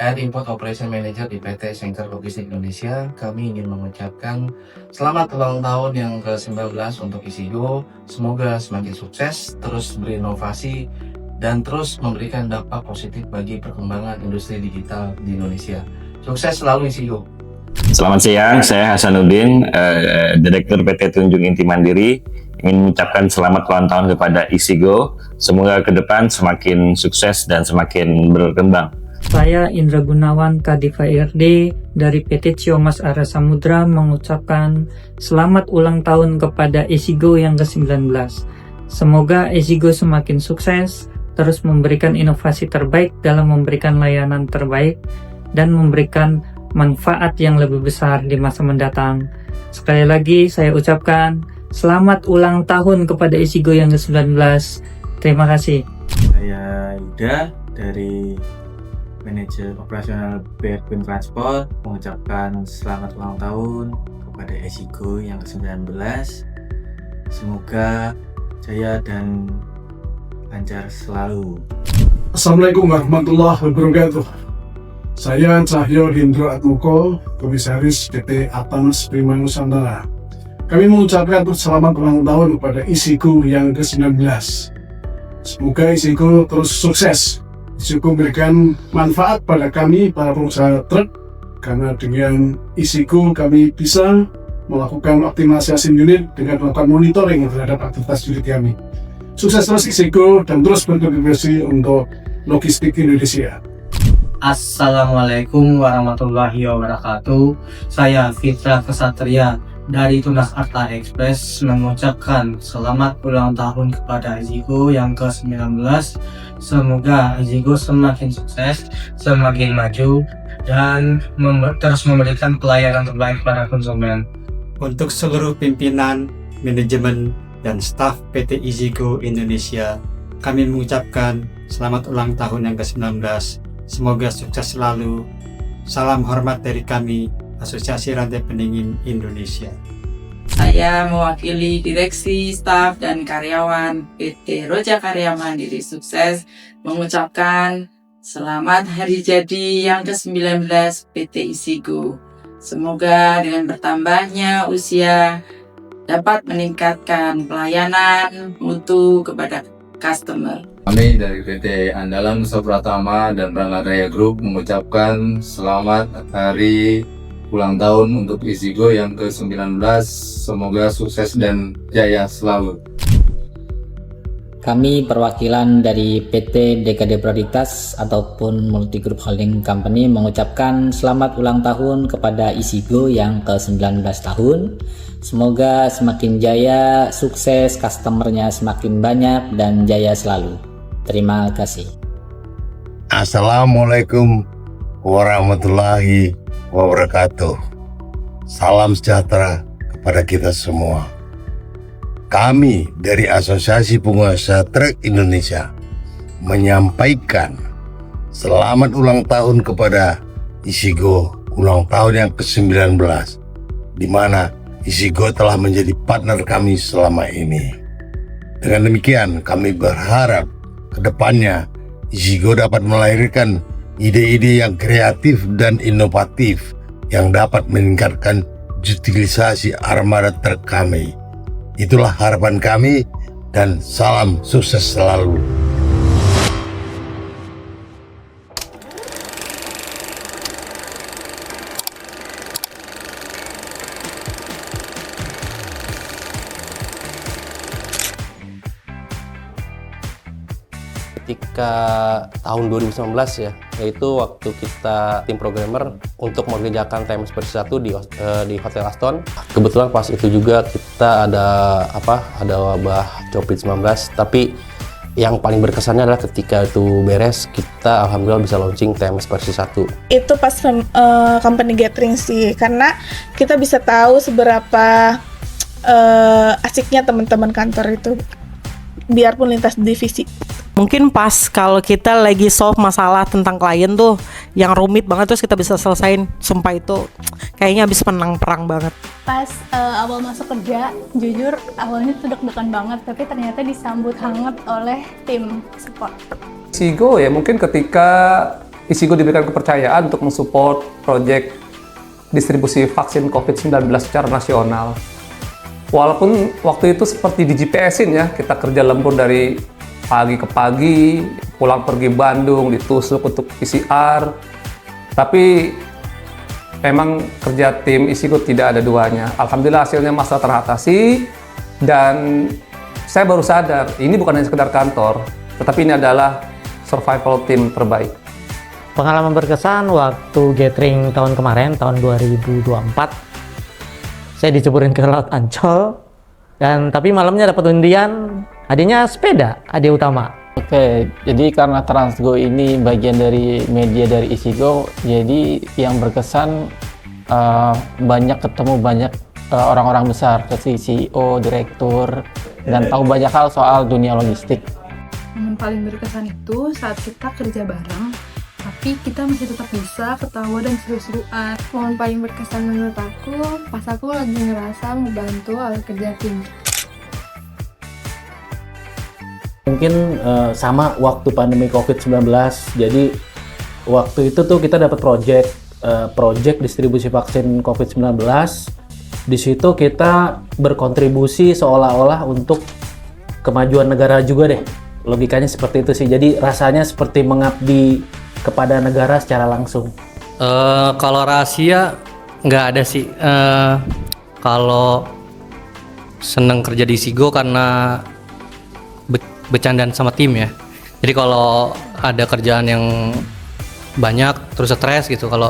dari Import Operation Manager di PT Schenker Logistik Indonesia, kami ingin mengucapkan selamat ulang tahun yang ke-19 untuk Isigo. Semoga semakin sukses, terus berinovasi, dan terus memberikan dampak positif bagi perkembangan industri digital di Indonesia. Sukses selalu Isigo. Selamat siang, saya Hasanuddin, Direktur PT Tunjung Inti Mandiri. Ingin mengucapkan selamat ulang tahun kepada Isigo. Semoga ke depan semakin sukses dan semakin berkembang. Saya Indra Gunawan, Kadif HRD dari PT Ciomas Area Samudra mengucapkan selamat ulang tahun kepada Isigo yang ke-19. Semoga Isigo semakin sukses, terus memberikan inovasi terbaik dalam memberikan layanan terbaik, dan memberikan manfaat yang lebih besar di masa mendatang. Sekali lagi saya ucapkan selamat ulang tahun kepada Isigo yang ke-19. Terima kasih. Saya Yuda dari Manajer Operasional BR Queen Transport mengucapkan selamat ulang tahun kepada Isigo yang ke-19. Semoga jaya dan lancar selalu. Assalamualaikum warahmatullahi wabarakatuh. Saya Cahyo Hendro Atmoko, Komisaris PT Atans Prima Nusantara. Kami mengucapkan selamat ulang tahun kepada Isigo yang ke-19. Semoga Isigo terus sukses. Isigo memberikan manfaat pada kami, para pengusaha truk, karena dengan Isigo kami bisa melakukan optimalisasi unit dengan melakukan monitoring terhadap aktivitas unit kami. Sukses terus Isigo dan terus berkontribusi untuk logistik Indonesia. Assalamualaikum warahmatullahi wabarakatuh. Saya Fitra Kesatria dari Tunas Arta Express mengucapkan selamat ulang tahun kepada Isigo yang ke-19. Semoga Isigo semakin sukses, semakin maju, dan terus memberikan pelayanan terbaik pada konsumen. Untuk seluruh pimpinan, manajemen, dan staf PT Isigo Indonesia, kami mengucapkan selamat ulang tahun yang ke-19. Semoga sukses selalu. Salam hormat dari kami, Asosiasi Rantai Pendingin Indonesia. Saya mewakili direksi, staf, dan karyawan PT Roja Karya Mandiri Sukses mengucapkan selamat hari jadi yang ke-19 PT Isigo. Semoga dengan bertambahnya usia dapat meningkatkan pelayanan mutu kepada customer. Kami dari PT Andalan Nusa Pratama dan Rangadaya Group mengucapkan selamat hari ulang tahun untuk Isigo yang ke-19. Semoga sukses dan jaya selalu. Kami perwakilan dari PT DKD Prioritas ataupun Multi Group Holding Company mengucapkan selamat ulang tahun kepada Isigo yang ke-19 tahun. Semoga semakin jaya, sukses, customernya semakin banyak, dan jaya selalu. Terima kasih. Assalamualaikum warahmatullahi wabarakatuh. Salam sejahtera kepada kita semua. Kami dari Asosiasi Pengusaha Truk Indonesia menyampaikan selamat ulang tahun kepada Isigo ulang tahun yang ke-19, di mana Isigo telah menjadi partner kami selama ini. Dengan demikian kami berharap kedepannya Isigo dapat melahirkan ide-ide yang kreatif dan inovatif yang dapat meningkatkan utilisasi armada truk kami. Itulah harapan kami dan salam sukses selalu. Ketika tahun 2019 ya, yaitu waktu kita tim programmer untuk mengerjakan TMS versi 1 di Hotel Aston. Kebetulan pas itu juga kita ada wabah COVID-19, tapi yang paling berkesannya adalah ketika itu beres, kita alhamdulillah bisa launching TMS versi 1. Itu pas company gathering sih, karena kita bisa tahu seberapa asiknya teman-teman kantor itu, biarpun lintas divisi. Mungkin pas kalau kita lagi solve masalah tentang klien tuh yang rumit banget, terus kita bisa selesain, sumpah itu kayaknya habis menang perang banget. Pas awal masuk kerja, jujur awalnya tuh deg-degan banget, tapi ternyata disambut hangat oleh tim support. Isigo ya mungkin ketika Isigo diberikan kepercayaan untuk mensupport proyek distribusi vaksin COVID-19 secara nasional. Walaupun waktu itu seperti di GPS-in ya, kita kerja lembur dari pagi ke pagi, pulang pergi Bandung, ditusuk untuk PCR. Tapi memang kerja tim Isigo tidak ada duanya. Alhamdulillah hasilnya masalah teratasi, dan saya baru sadar ini bukan hanya sekedar kantor, tetapi ini adalah survival team terbaik. Pengalaman berkesan waktu gathering tahun kemarin, tahun 2024, saya diceburin ke Laut Ancol, dan tapi malamnya dapat undian, hadiahnya sepeda, hadiah utama. Oke, jadi karena Transgo ini bagian dari media dari Isigo, jadi yang berkesan banyak ketemu banyak orang-orang besar, seperti CEO, direktur, dan tahu banyak hal soal dunia logistik. Yang paling berkesan itu saat kita kerja bareng, tapi kita masih tetap bisa ketawa dan seru-seruan. Momen paling berkesan menurut aku, pas aku lagi ngerasa membantu alat kerja tim. Mungkin sama waktu pandemi COVID-19, jadi waktu itu tuh kita dapat project distribusi vaksin COVID-19. Di situ kita berkontribusi seolah-olah untuk kemajuan negara juga deh. Logikanya seperti itu sih, jadi rasanya seperti mengabdi kepada negara secara langsung. Kalau rahasia nggak ada sih. Kalau seneng kerja di Isigo karena bercandaan sama tim ya. Jadi kalau ada kerjaan yang banyak terus stres gitu, kalau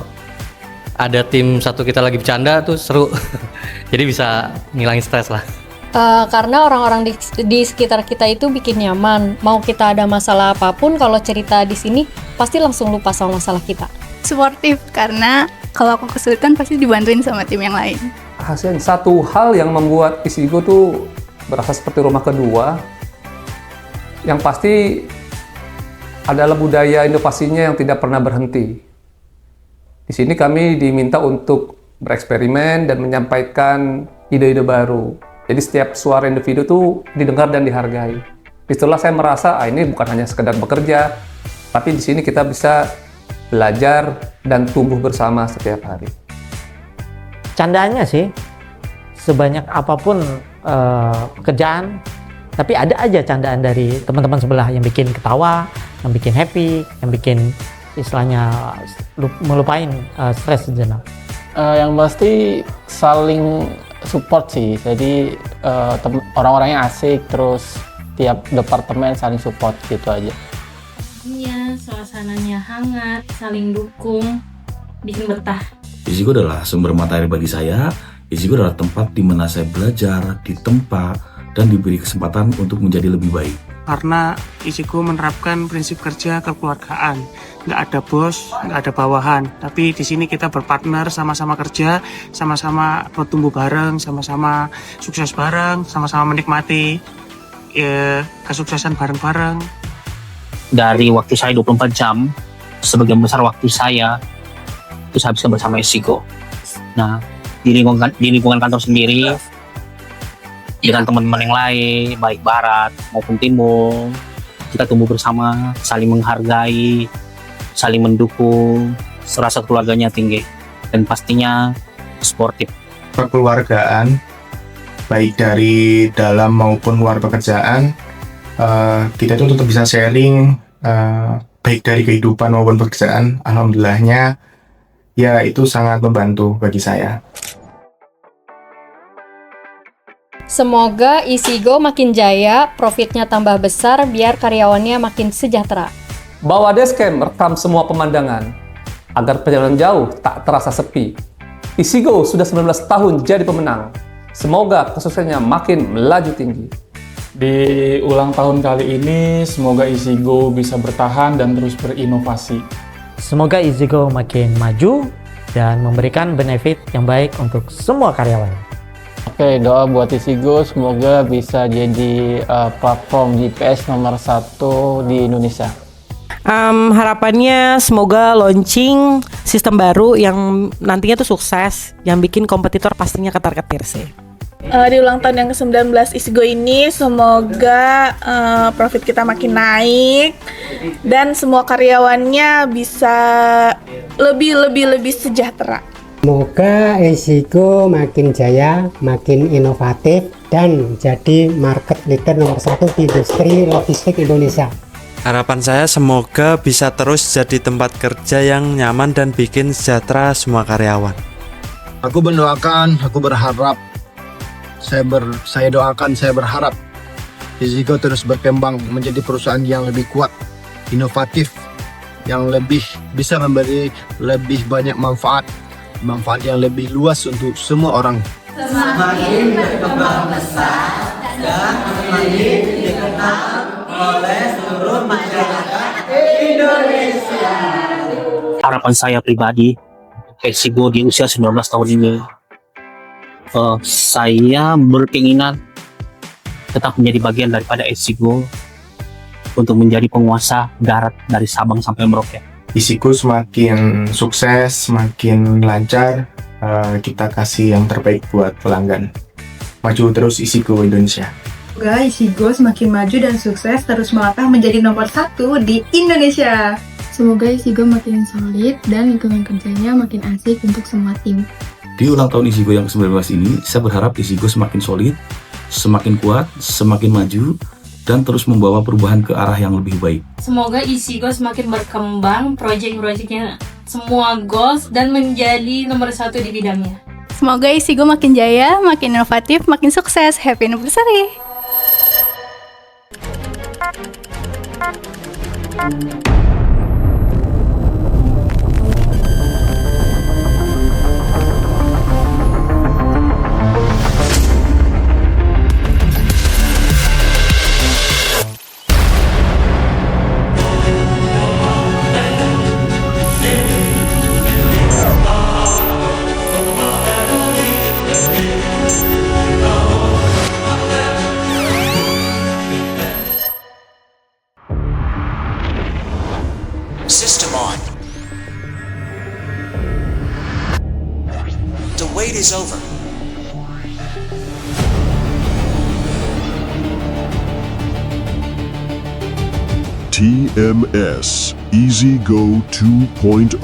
ada tim satu kita lagi bercanda tuh seru. Jadi bisa ngilangin stres lah. Karena orang-orang di sekitar kita itu bikin nyaman. Mau kita ada masalah apapun, kalau cerita di sini pasti langsung lupa sama masalah kita. Suportif, karena kalau aku kesulitan pasti dibantuin sama tim yang lain. Hasilnya satu hal yang membuat Isigo tuh berasa seperti rumah kedua, yang pasti adalah budaya inovasinya yang tidak pernah berhenti. Di sini kami diminta untuk bereksperimen dan menyampaikan ide-ide baru. Jadi setiap suara individu tuh didengar dan dihargai. Disitulah saya merasa ini bukan hanya sekedar bekerja, tapi di sini kita bisa belajar dan tumbuh bersama setiap hari. Candaannya sih, sebanyak apapun pekerjaan, tapi ada aja candaan dari teman-teman sebelah yang bikin ketawa, yang bikin happy, yang bikin istilahnya melupain stres sejenak. Yang pasti saling support sih, jadi orang-orangnya asik, terus tiap departemen saling support gitu aja. Iya, suasananya hangat, saling dukung, bikin betah. Isigo adalah sumber mata air bagi saya. Isigo adalah tempat di mana saya belajar, ditempa, dan diberi kesempatan untuk menjadi lebih baik. Karena Isigo menerapkan prinsip kerja kekeluargaan, nggak ada bos, nggak ada bawahan. Tapi di sini kita berpartner, sama-sama kerja, sama-sama bertumbuh bareng, sama-sama sukses bareng, sama-sama menikmati kesuksesan bareng-bareng. Dari waktu saya 24 jam, sebagian besar waktu saya itu saya bisa bersama Isigo. Nah, di lingkungan kantor sendiri, dengan teman-teman yang lain, baik barat maupun timur, kita tumbuh bersama, saling menghargai, saling mendukung, rasa keluarganya tinggi, dan pastinya sportif. Kekeluargaan, baik dari dalam maupun luar pekerjaan, kita itu tetap bisa sharing, baik dari kehidupan maupun pekerjaan. Alhamdulillahnya, ya itu sangat membantu bagi saya. Semoga Isigo makin jaya, profitnya tambah besar, biar karyawannya makin sejahtera. Bawa dashcam rekam semua pemandangan, agar perjalanan jauh tak terasa sepi. Isigo sudah 19 tahun jadi pemenang. Semoga kesuksesannya makin melaju tinggi. Di ulang tahun kali ini, semoga Isigo bisa bertahan dan terus berinovasi. Semoga Isigo makin maju dan memberikan benefit yang baik untuk semua karyawan. Oke, doa buat Isigo semoga bisa jadi platform GPS nomor 1 di Indonesia. Harapannya semoga launching sistem baru yang nantinya tuh sukses, yang bikin kompetitor pastinya ketar-ketir sih. Di ulang tahun yang ke-19 Isigo ini semoga profit kita makin naik dan semua karyawannya bisa lebih sejahtera. Semoga Isigo makin jaya, makin inovatif, dan jadi market leader nomor 1 di industri logistik Indonesia. Harapan saya semoga bisa terus jadi tempat kerja yang nyaman dan bikin sejahtera semua karyawan. Aku mendoakan, aku berharap, saya doakan, saya berharap Isigo terus berkembang menjadi perusahaan yang lebih kuat, inovatif, yang lebih bisa memberi lebih banyak manfaat yang lebih luas untuk semua orang. Semakin berkembang besar dan semakin dikenal oleh seluruh masyarakat Indonesia. Harapan saya pribadi, Isigo di usia 19 tahun ini, saya berkeinginan tetap menjadi bagian daripada Isigo untuk menjadi penguasa darat dari Sabang sampai Merauke. Isigo semakin sukses, semakin lancar, kita kasih yang terbaik buat pelanggan. Maju terus Isigo Indonesia. Semoga Isigo semakin maju dan sukses terus melangkah menjadi nomor 1 di Indonesia. Semoga Isigo makin solid dan lingkungan kerjanya makin asik untuk semua tim. Di ulang tahun Isigo yang ke-19 ini, saya berharap Isigo semakin solid, semakin kuat, semakin maju, dan terus membawa perubahan ke arah yang lebih baik. Semoga Isigo semakin berkembang, project-projectnya semua goals dan menjadi nomor 1 di bidangnya. Semoga Isigo makin jaya, makin inovatif, makin sukses. Happy anniversary! System on. The wait is over. TMS EasyGo 2.0,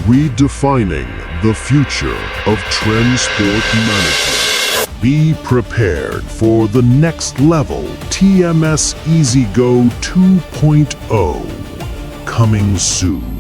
redefining the future of transport management. Be prepared for the next level TMS EasyGo 2.0. Coming soon.